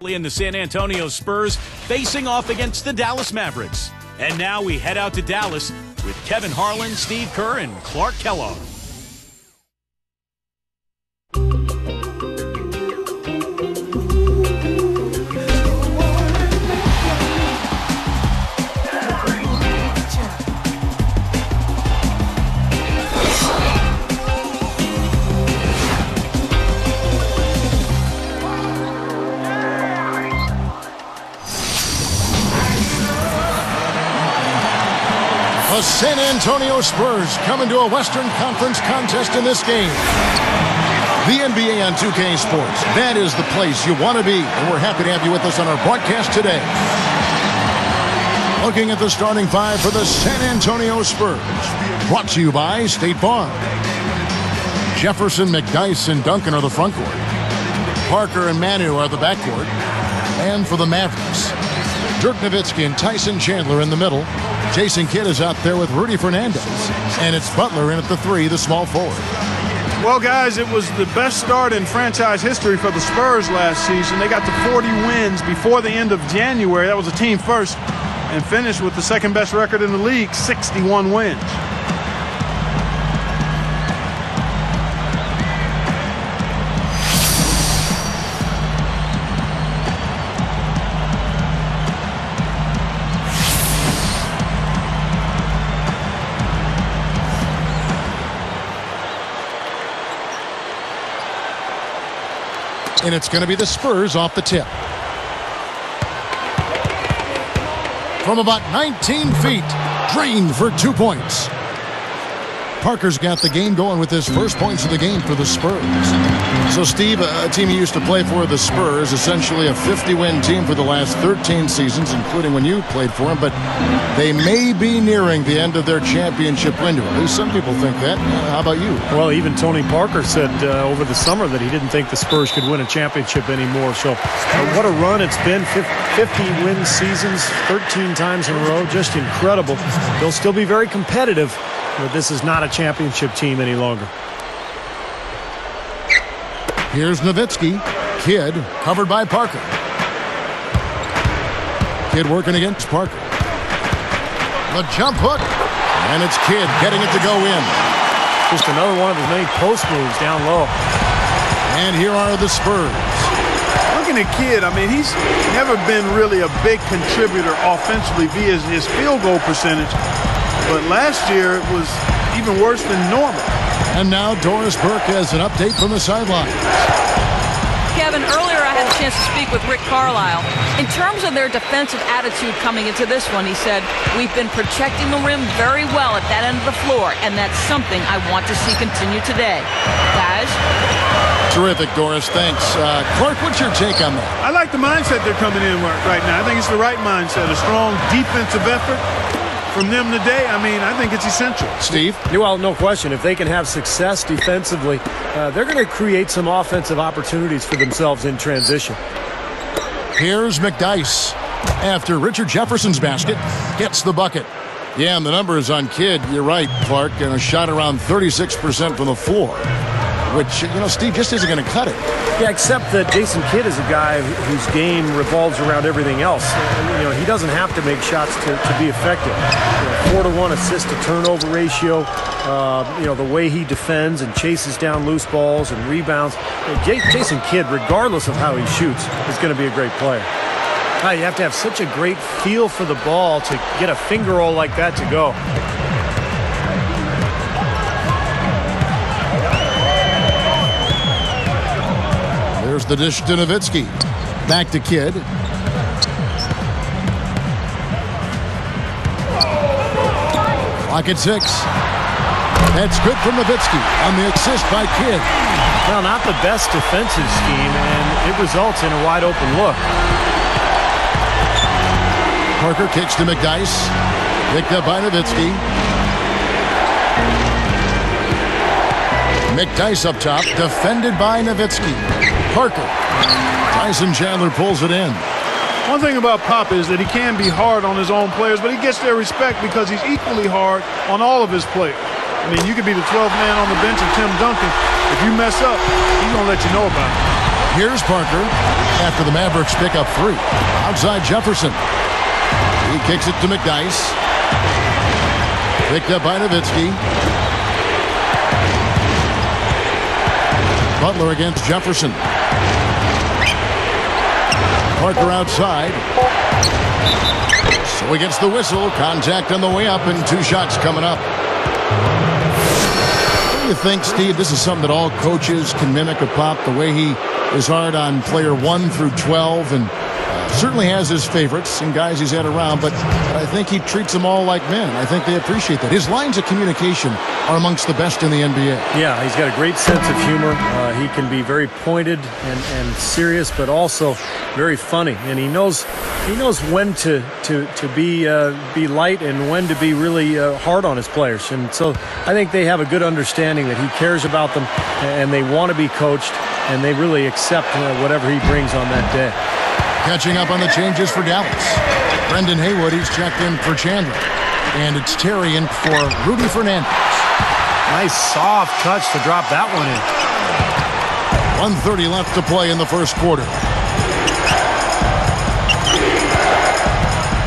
In the San Antonio Spurs facing off against the Dallas Mavericks. And now we head out to Dallas with Kevin Harlan, Steve Kerr, and Clark Kellogg. The San Antonio Spurs come into a Western Conference contest in this game. The NBA on 2K Sports. That is the place you want to be, and we're happy to have you with us on our broadcast today. Looking at the starting five for the San Antonio Spurs. Brought to you by State Farm. Jefferson, McDyess, and Duncan are the front court. Parker and Manu are the backcourt. And for the Mavericks, Dirk Nowitzki and Tyson Chandler in the middle. Jason Kidd is out there with Rudy Fernandez. And it's Butler in at the three, the small forward. Well, guys, it was the best start in franchise history for the Spurs last season. They got to 40 wins before the end of January. That was a team first, and finished with the second best record in the league, 61 wins. And it's going to be the Spurs off the tip. From about 19 feet, drained for 2 points. Parker's got the game going with his first points of the game for the Spurs. So, Steve, a team you used to play for, the Spurs, essentially a 50-win team for the last 13 seasons, including when you played for them, but they may be nearing the end of their championship window. At least some people think that. How about you? Well, even Tony Parker said over the summer that he didn't think the Spurs could win a championship anymore. So what a run it's been. 50-win seasons, 13 times in a row. Just incredible. They'll still be very competitive, but this is not a championship team any longer. Here's Nowitzki. Kidd covered by Parker. Kidd working against Parker. The jump hook. And it's Kidd getting it to go in. Just another one of his many post moves down low. And here are the Spurs. Looking at Kidd, I mean, he's never been really a big contributor offensively via his field goal percentage. But last year it was even worse than normal. And now Doris Burke has an update from the sideline. Kevin, earlier I had a chance to speak with Rick Carlisle. In terms of their defensive attitude coming into this one, he said, we've been protecting the rim very well at that end of the floor, and that's something I want to see continue today. Guys? Terrific, Doris. Thanks. Clark, what's your take on that? I like the mindset they're coming in with right now. I think it's the right mindset, a strong defensive effort. From them today, I mean, I think it's essential. Steve? Well, no question. If they can have success defensively, they're going to create some offensive opportunities for themselves in transition. Here's McDyess. After Richard Jefferson's basket, gets the bucket. Yeah, and the numbers on Kidd, you're right, Clark, and a shot around 36% from the floor, which, you know, Steve just isn't going to cut it. Yeah, except that Jason Kidd is a guy whose game revolves around everything else. You know, he doesn't have to make shots to be effective. 4-to-1 assist to turnover ratio. You know, the way he defends and chases down loose balls and rebounds. Jason Kidd, regardless of how he shoots, is going to be a great player. You have to have such a great feel for the ball to get a finger roll like that to go. There's the dish to Nowitzki. Back to Kidd. Clock at 6. That's good from Nowitzki on the assist by Kidd. Well, not the best defensive scheme, and it results in a wide open look. Parker kicks to McDyess. Picked up by Nowitzki. McDyess up top, defended by Nowitzki. Parker. Tyson Chandler pulls it in. One thing about Pop is that he can be hard on his own players, but he gets their respect because he's equally hard on all of his players. I mean, you could be the 12th man on the bench of Tim Duncan. If you mess up, he's going to let you know about it. Here's Parker after the Mavericks pick up 3. Outside Jefferson. He kicks it to McDice. Picked up by Nowitzki. Butler against Jefferson. Parker outside. So he gets the whistle. Contact on the way up and 2 shots coming up. What do you think, Steve? This is something that all coaches can mimic of Pop, the way he is hard on player 1 through 12 and certainly has his favorites and guys he's had around, but I think he treats them all like men. I think they appreciate that. His lines of communication are amongst the best in the NBA. Yeah, he's got a great sense of humor. He can be very pointed and serious, but also very funny. And he knows when to be light and when to be really hard on his players. And so I think they have a good understanding that he cares about them and they want to be coached and they really accept whatever he brings on that day. Catching up on the changes for Dallas. Brendan Haywood, he's checked in for Chandler. And it's Terry in for Rudy Fernandez. Nice soft touch to drop that one in. 1:30 left to play in the first quarter.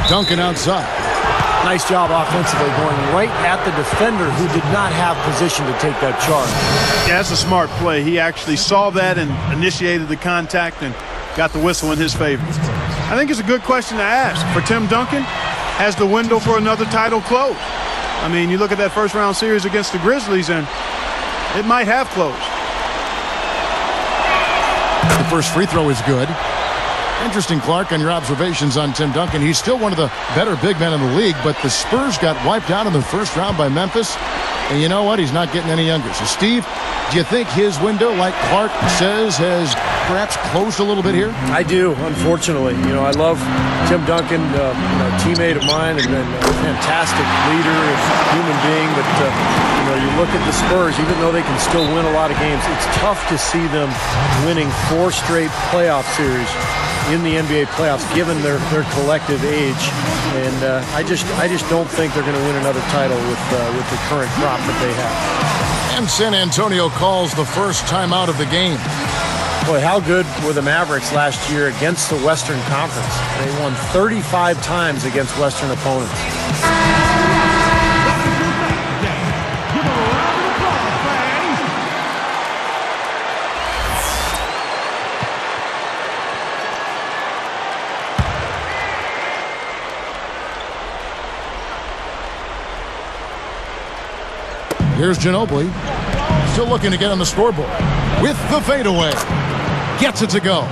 Duncan outside. Nice job offensively going right at the defender who did not have position to take that charge. Yeah, that's a smart play. He actually saw that and initiated the contact and got the whistle in his favor. I think it's a good question to ask. For Tim Duncan, has the window for another title closed? I mean, you look at that first-round series against the Grizzlies, and it might have closed. The first free throw is good. Interesting, Clark, on your observations on Tim Duncan. He's still one of the better big men in the league, but the Spurs got wiped out in the first round by Memphis. And you know what? He's not getting any younger. So, Steve, do you think his window, like Clark says, has perhaps closed a little bit here? I do, unfortunately. You know, I love Tim Duncan, a teammate of mine and a fantastic leader and human being. But, you look at the Spurs, even though they can still win a lot of games, it's tough to see them winning 4 straight playoff series in the NBA playoffs, given their collective age, and I just don't think they're going to win another title with the current crop that they have. And San Antonio calls the first timeout of the game. Boy, how good were the Mavericks last year against the Western Conference? They won 35 times against Western opponents. Here's Ginobili, still looking to get on the scoreboard with the fadeaway. Gets it to go.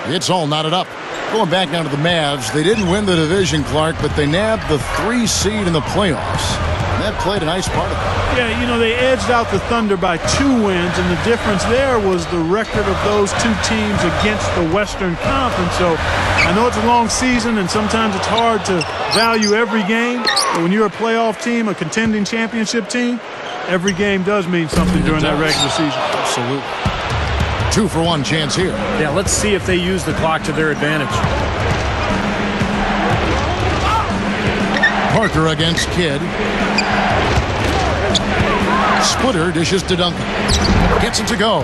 It's all knotted up. Going back now to the Mavs, they didn't win the division, Clark, but they nabbed the 3 seed in the playoffs. And that played a nice part of it. Yeah, they edged out the Thunder by 2 wins, and the difference there was the record of those 2 teams against the Western Conference. So I know it's a long season, and sometimes it's hard to value every game, but when you're a playoff team, a contending championship team, every game does mean something during that regular season. Absolutely. 2-for-1 chance here. Yeah, let's see if they use the clock to their advantage. Parker against Kidd. Splitter dishes to Duncan. Gets it to go.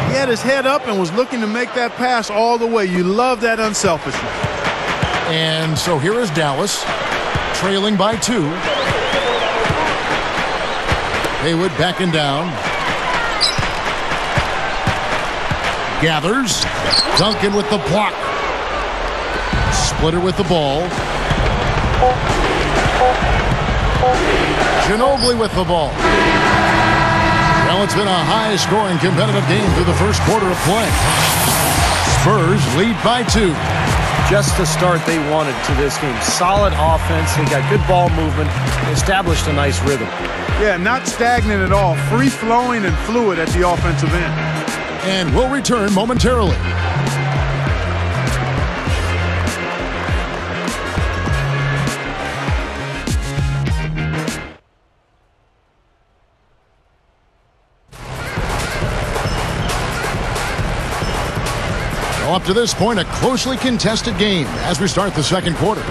He had his head up and was looking to make that pass all the way. You love that unselfishness. And so here is Dallas, trailing by 2. Haywood backing down. Gathers. Duncan with the block. Splitter with the ball. Ginobili with the ball. Well, it's been a high-scoring competitive game through the first quarter of play. Spurs lead by 2. Just the start they wanted to this game. Solid offense. They got good ball movement. Established a nice rhythm. Yeah, not stagnant at all. Free-flowing and fluid at the offensive end. And we'll return momentarily. Well, up to this point, a closely contested game as we start the second quarter.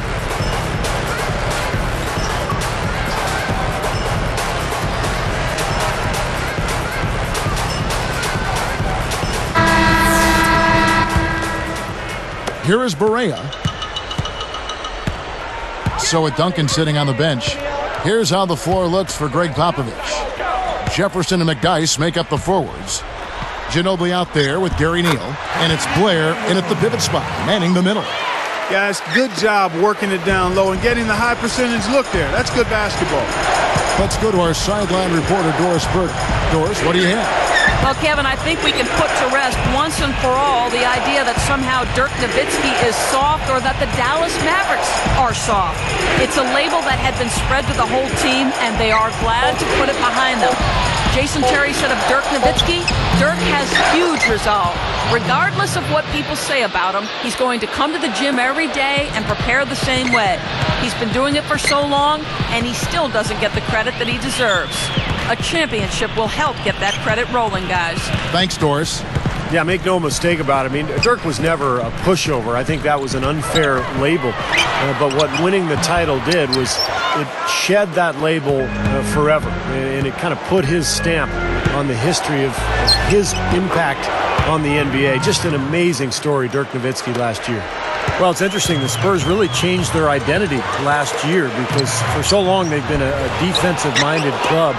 Here is Mariah. So with Duncan sitting on the bench, here's how the floor looks for Greg Popovich. Jefferson and McDyess make up the forwards. Ginobili out there with Gary Neal, and it's Blair in at the pivot spot, manning the middle. Guys, good job working it down low and getting the high percentage look there. That's good basketball. Let's go to our sideline reporter, Doris Burke. Doris, what do you have? Well, Kevin, I think we can put to rest once and for all the idea that somehow Dirk Nowitzki is soft or that the Dallas Mavericks are soft. It's a label that had been spread to the whole team, and they are glad to put it behind them. Jason Terry said of Dirk Nowitzki, Dirk has huge resolve. Regardless of what people say about him, he's going to come to the gym every day and prepare the same way. He's been doing it for so long, and he still doesn't get the credit that he deserves. A championship will help get that credit rolling, guys. Thanks, Doris. Yeah, make no mistake about it. I mean, Dirk was never a pushover. I think that was an unfair label. But what winning the title did was it shed that label forever. And it kind of put his stamp on the history of his impact on the NBA. Just an amazing story, Dirk Nowitzki last year. Well, it's interesting. The Spurs really changed their identity last year because for so long they've been a defensive-minded club.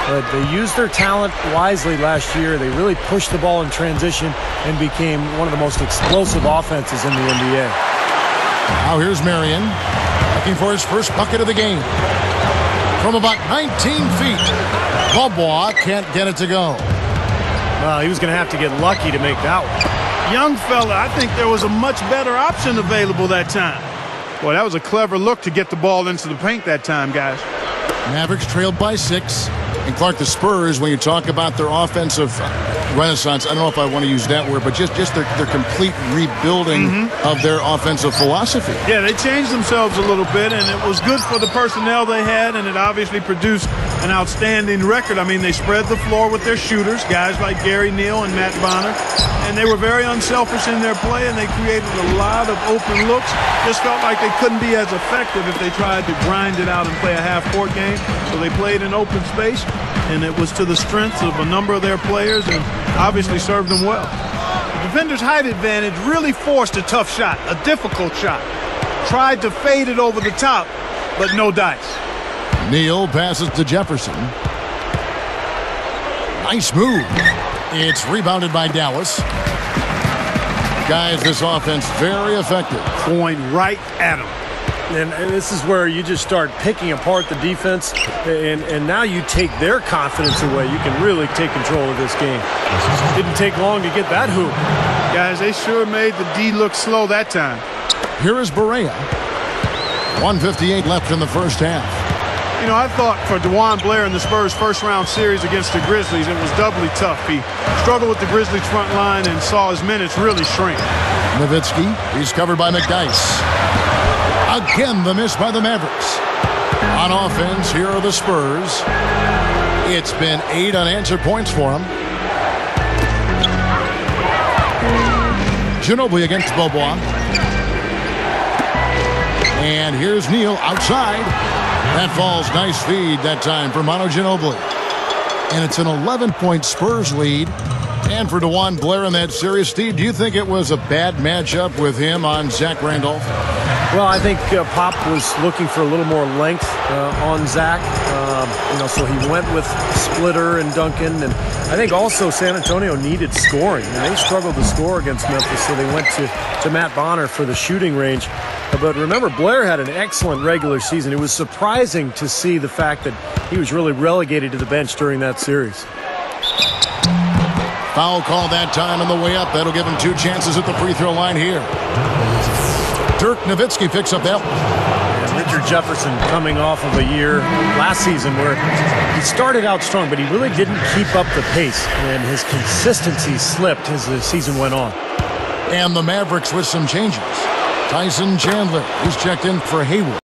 But they used their talent wisely last year. They really pushed the ball in transition and became one of the most explosive offenses in the NBA. Now here's Marion looking for his first bucket of the game. From about 19 feet, Bobois can't get it to go. Well, he was going to have to get lucky to make that one. Young fella, I think there was a much better option available that time. Boy, that was a clever look to get the ball into the paint that time, guys. Mavericks trailed by 6. And Clark, the Spurs, when you talk about their offensive renaissance, I don't know if I want to use that word, but just their complete rebuilding of their offensive philosophy. Yeah, they changed themselves a little bit, and it was good for the personnel they had, and it obviously produced an outstanding record. I mean, they spread the floor with their shooters, guys like Gary Neal and Matt Bonner, and they were very unselfish in their play, and they created a lot of open looks. Just felt like they couldn't be as effective if they tried to grind it out and play a half-court game, so they played in open space. And it was to the strengths of a number of their players and obviously served them well. The defender's height advantage really forced a tough shot, a difficult shot. Tried to fade it over the top, but no dice. Neal passes to Jefferson. Nice move. It's rebounded by Dallas. Guys, this offense very effective. Going right at him. And this is where you just start picking apart the defense, and now you take their confidence away. You can really take control of this game. Didn't take long to get that hoop. Guys, they sure made the D look slow that time. Here is Barea. 1:58 left in the first half. You know, I thought for DeJuan Blair in the Spurs' first-round series against the Grizzlies, it was doubly tough. He struggled with the Grizzlies' front line and saw his minutes really shrink. Nowitzki, he's covered by McDyess. Again, the miss by the Mavericks. On offense, here are the Spurs. It's been 8 unanswered points for them. Ginobili against Bobois. And here's Neal outside. That falls. Nice feed that time for Manu Ginobili. And it's an 11-point Spurs lead. And for DeJuan Blair in that series, Steve, do you think it was a bad matchup with him on Zach Randolph? Well, I think Pop was looking for a little more length on Zach. So he went with Splitter and Duncan. And I think also San Antonio needed scoring. And they struggled to score against Memphis, so they went to Matt Bonner for the shooting range. But remember, Blair had an excellent regular season. It was surprising to see the fact that he was really relegated to the bench during that series. Foul call that time on the way up. That'll give him 2 chances at the free throw line here. Dirk Nowitzki picks up that one. And Richard Jefferson coming off of a year last season where he started out strong, but he really didn't keep up the pace, and his consistency slipped as the season went on. And the Mavericks with some changes. Tyson Chandler, who's checked in for Hayward.